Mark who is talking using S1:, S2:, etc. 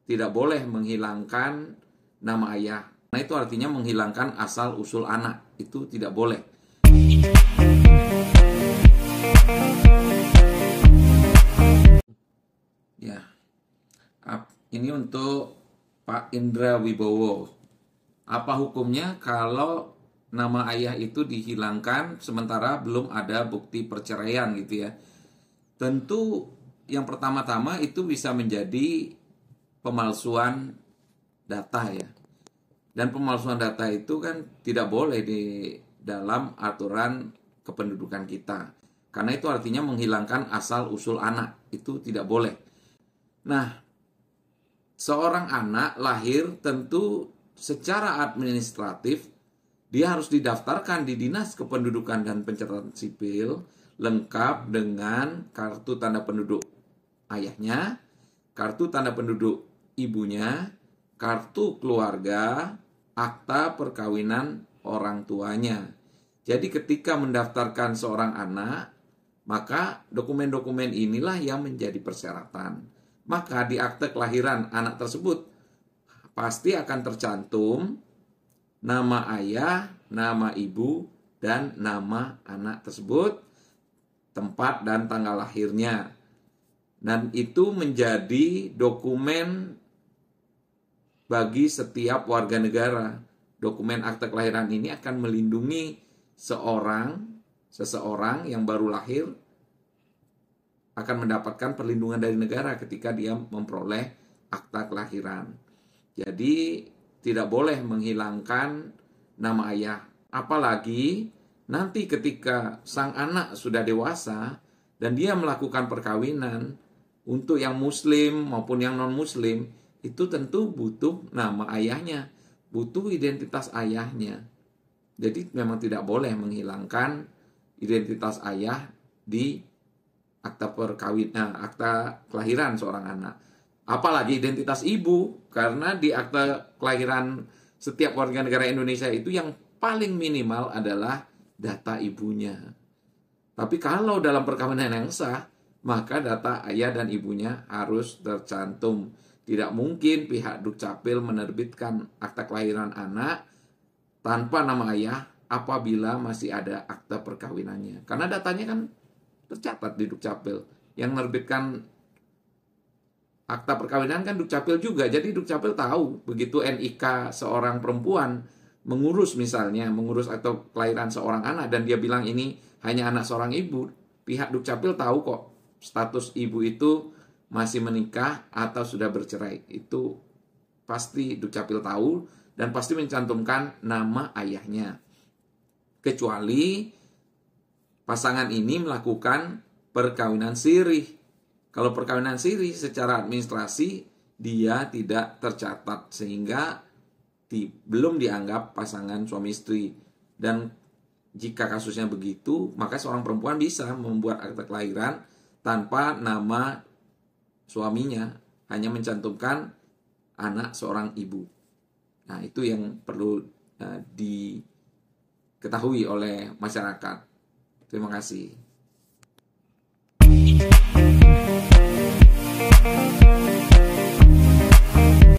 S1: tidak boleh menghilangkan nama ayah. Nah, itu artinya menghilangkan asal usul anak. Itu tidak boleh. Ya, ini untuk Pak Indra Wibowo. Apa hukumnya kalau nama ayah itu dihilangkan sementara belum ada bukti perceraian gitu ya? Tentu yang pertama-tama itu bisa menjadi pemalsuan data ya. Dan pemalsuan data itu kan tidak boleh di dalam aturan kependudukan kita. Karena itu artinya menghilangkan asal usul anak. Itu tidak boleh. Nah, seorang anak lahir tentu secara administratif dia harus didaftarkan di Dinas Kependudukan dan Pencatatan Sipil lengkap dengan kartu tanda penduduk ayahnya, kartu tanda penduduk ibunya, kartu keluarga, akta perkawinan orang tuanya. Jadi ketika mendaftarkan seorang anak, maka dokumen-dokumen inilah yang menjadi persyaratan. Maka di akte kelahiran anak tersebut pasti akan tercantum nama ayah, nama ibu, dan nama anak tersebut, tempat dan tanggal lahirnya. Dan itu menjadi dokumen bagi setiap warga negara. Dokumen akte kelahiran ini akan melindungi seseorang yang baru lahir akan mendapatkan perlindungan dari negara ketika dia memperoleh akta kelahiran. Jadi tidak boleh menghilangkan nama ayah. Apalagi nanti ketika sang anak sudah dewasa dan dia melakukan perkawinan untuk yang muslim maupun yang non-muslim, itu tentu butuh nama ayahnya, butuh identitas ayahnya. Jadi memang tidak boleh menghilangkan identitas ayah di akta akta kelahiran seorang anak. Apalagi identitas ibu, karena di akta kelahiran setiap warga negara Indonesia itu yang paling minimal adalah data ibunya. Tapi kalau dalam perkawinan yang sah, maka data ayah dan ibunya harus tercantum. Tidak mungkin pihak Dukcapil menerbitkan akta kelahiran anak tanpa nama ayah apabila masih ada akta perkawinannya. Karena datanya kan tercatat di Dukcapil. Yang menerbitkan akta perkawinan kan Dukcapil juga. Jadi Dukcapil tahu begitu NIK seorang perempuan mengurus akta kelahiran seorang anak dan dia bilang ini hanya anak seorang ibu, pihak Dukcapil tahu kok status ibu itu masih menikah atau sudah bercerai. Itu pasti Dukcapil tahu dan pasti mencantumkan nama ayahnya. Kecuali pasangan ini melakukan perkawinan sirih. Kalau perkawinan siri secara administrasi dia tidak tercatat sehingga belum dianggap pasangan suami istri. Dan jika kasusnya begitu, maka seorang perempuan bisa membuat akta kelahiran tanpa nama suaminya, hanya mencantumkan anak seorang ibu. Nah, itu yang perlu diketahui oleh masyarakat. Terima kasih.